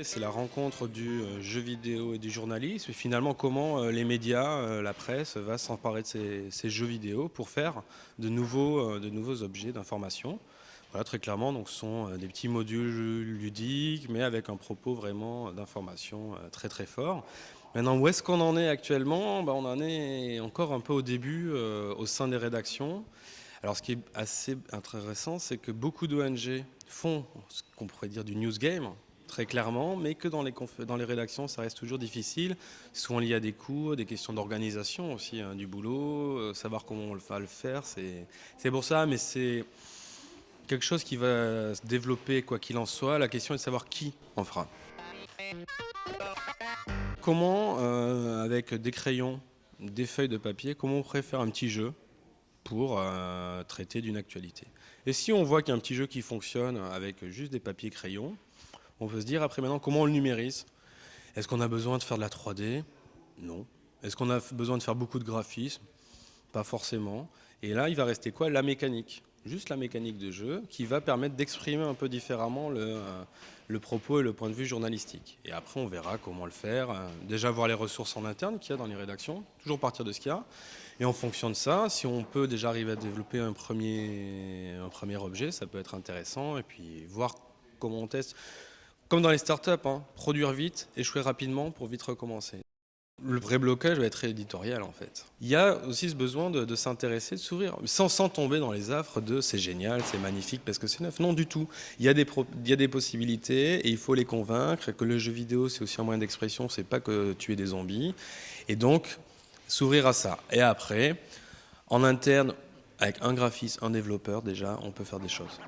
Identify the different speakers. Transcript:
Speaker 1: C'est la rencontre du jeu vidéo et du journalisme et finalement comment les médias, la presse va s'emparer de ces jeux vidéo pour faire de nouveaux objets d'information. Voilà, très clairement, donc ce sont des petits modules ludiques, mais avec un propos vraiment d'information très très fort. Maintenant, où est-ce qu'on en est actuellement? On en est encore un peu au début au sein des rédactions. Alors, ce qui est assez intéressant, c'est que beaucoup d'ONG font ce qu'on pourrait dire du news game, très clairement, mais que dans les rédactions, ça reste toujours difficile, souvent lié à des coûts, des questions d'organisation aussi, hein, du boulot, savoir comment on va le faire, c'est pour ça, mais c'est quelque chose qui va se développer quoi qu'il en soit. La question est de savoir qui en fera. Comment, avec des crayons, des feuilles de papier, comment on pourrait faire un petit jeu pour traiter d'une actualité. Et si on voit qu'il y a un petit jeu qui fonctionne avec juste des papiers crayons, on peut se dire après maintenant comment on le numérise. Est-ce qu'on a besoin de faire de la 3D? Non. Est-ce qu'on a besoin de faire beaucoup de graphisme? Pas forcément. Et là, il va rester quoi? La mécanique. Juste la mécanique de jeu qui va permettre d'exprimer un peu différemment le propos et le point de vue journalistique. Et après, on verra comment le faire. Déjà voir les ressources en interne qu'il y a dans les rédactions, toujours partir de ce qu'il y a. Et en fonction de ça, si on peut déjà arriver à développer un premier objet, ça peut être intéressant. Et puis voir comment on teste. Comme dans les startups, hein, produire vite, échouer rapidement pour vite recommencer. Le vrai blocage va être éditorial en fait. Il y a aussi ce besoin de s'intéresser, de s'ouvrir, sans tomber dans les affres de c'est génial, c'est magnifique parce que c'est neuf. Non du tout. Il y a des possibilités et il faut les convaincre que le jeu vidéo c'est aussi un moyen d'expression, c'est pas que tuer des zombies. Et donc s'ouvrir à ça. Et après, en interne, avec un graphiste, un développeur déjà, on peut faire des choses.